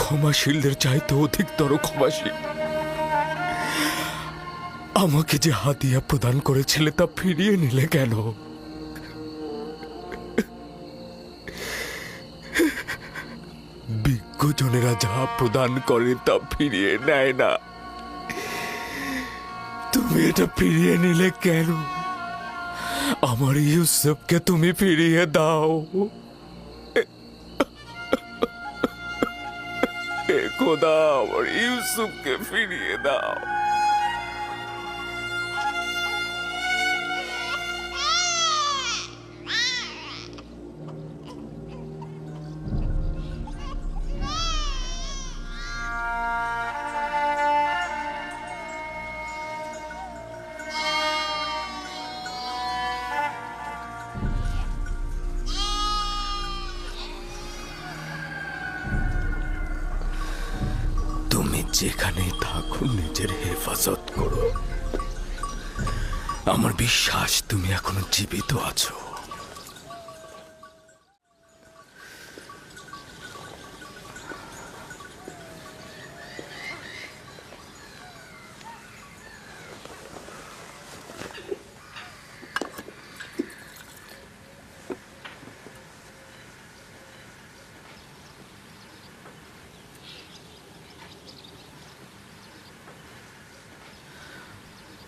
ক্ষমাশীলদের চাইতে অধিকতর ক্ষমাশীল। আমাকে যে হাদিয়া প্রদান করেছিলে তা ফিরিয়ে নিলে কেন? বিজ্ঞজনেরা যা প্রদান করে তা ফিরিয়ে নেয় না, তুমি এটা ফিরিয়ে নিলে কেন? আমার ইউসুফকে তুমি ফিরিয়ে দাও। হে খোদা, আমার ইউসুফকে ফিরিয়ে দাও। তুমি যেখানেই থাকো নিজের হেফাজত করো। আমার বিশ্বাস তুমি এখনো জীবিত আছো।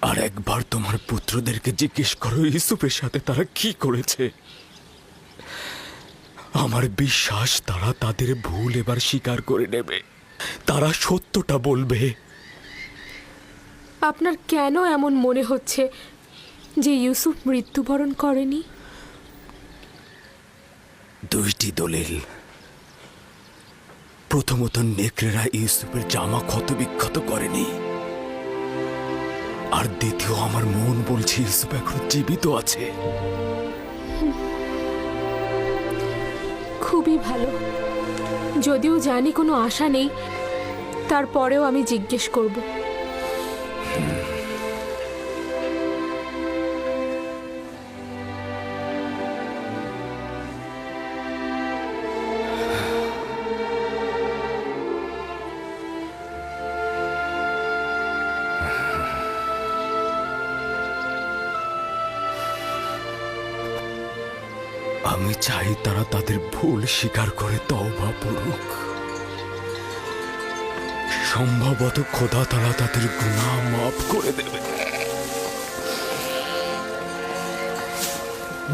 আর একবার তোমার পুত্রদেরকে জিজ্ঞেস করো ইউসুফের সাথে তারা কি করেছে। আমার বিশ্বাস তারা তাদের ভুল এবার স্বীকার করে নেবে, তারা সত্যটা বলবে। আপনার কেন এমন মনে হচ্ছে যে ইউসুফ মৃত্যুবরণ করেনি? দুইটি দলিল। প্রথমত, নেকড়েরা ইউসুফের জামা ক্ষতবিক্ষত করেনি। আর দ্বিতীয়, আমার মন বলছে ইউসুফ এখন জীবিত আছে। খুবই ভালো। যদিও জানি কোনো আশা নেই, তারপরেও আমি জিজ্ঞেস করব। আমি চাই তারা তাদের ভুল স্বীকার করে তওবা করুক। সম্ভবত খোদা তারা তাদের গুনাহ মাফ করে দেবে।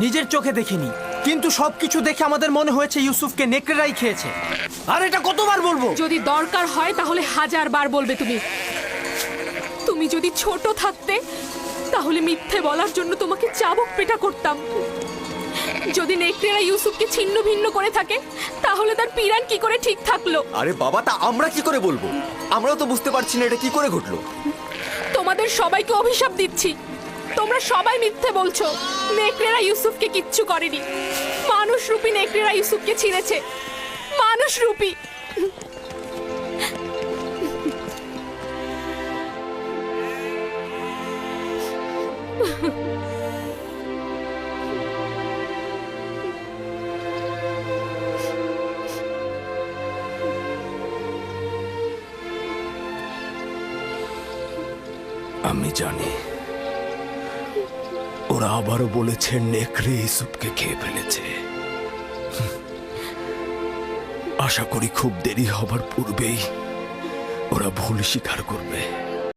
নিজের চোখে দেখিনি, কিন্তু সবকিছু দেখে আমাদের মনে হয়েছে ইউসুফকে নেকড়েরাই খেয়েছে। আর এটা কতবার বলবো? যদি দরকার হয় তাহলে 1000 বার বলবে তুমি। তুমি যদি ছোট থাকতে তাহলে মিথ্যে বলার জন্য তোমাকে চাবুক পেটা করতাম। যদি নেকড়েরা ইউসুফকে ছিন্ন ভিন্ন করে থাকে তাহলে তার পিরান কি করে ঠিক থাকলো? আরে বাবা, তা আমরা কি করে বলবো? আমরাও তো বুঝতে পারছি না এটা কি করে ঘটলো। তোমাদের সবাইকে অভিশাপ দিচ্ছি, তোমরা সবাই মিথ্যে বলছো। নেকড়েরা ইউসুফকে কিচ্ছু করেনি। মানুষরূপী নেকড়েরা ইউসুফকে ছিঁড়েছে, মানুষরূপী। আমি জানি ওরা আবারও বলেছে নেকড়ে ইউসুফকে খেয়ে ফেলেছে। আশা করি খুব দেরি হবার পূর্বেই ওরা ভুল স্বীকার করবে।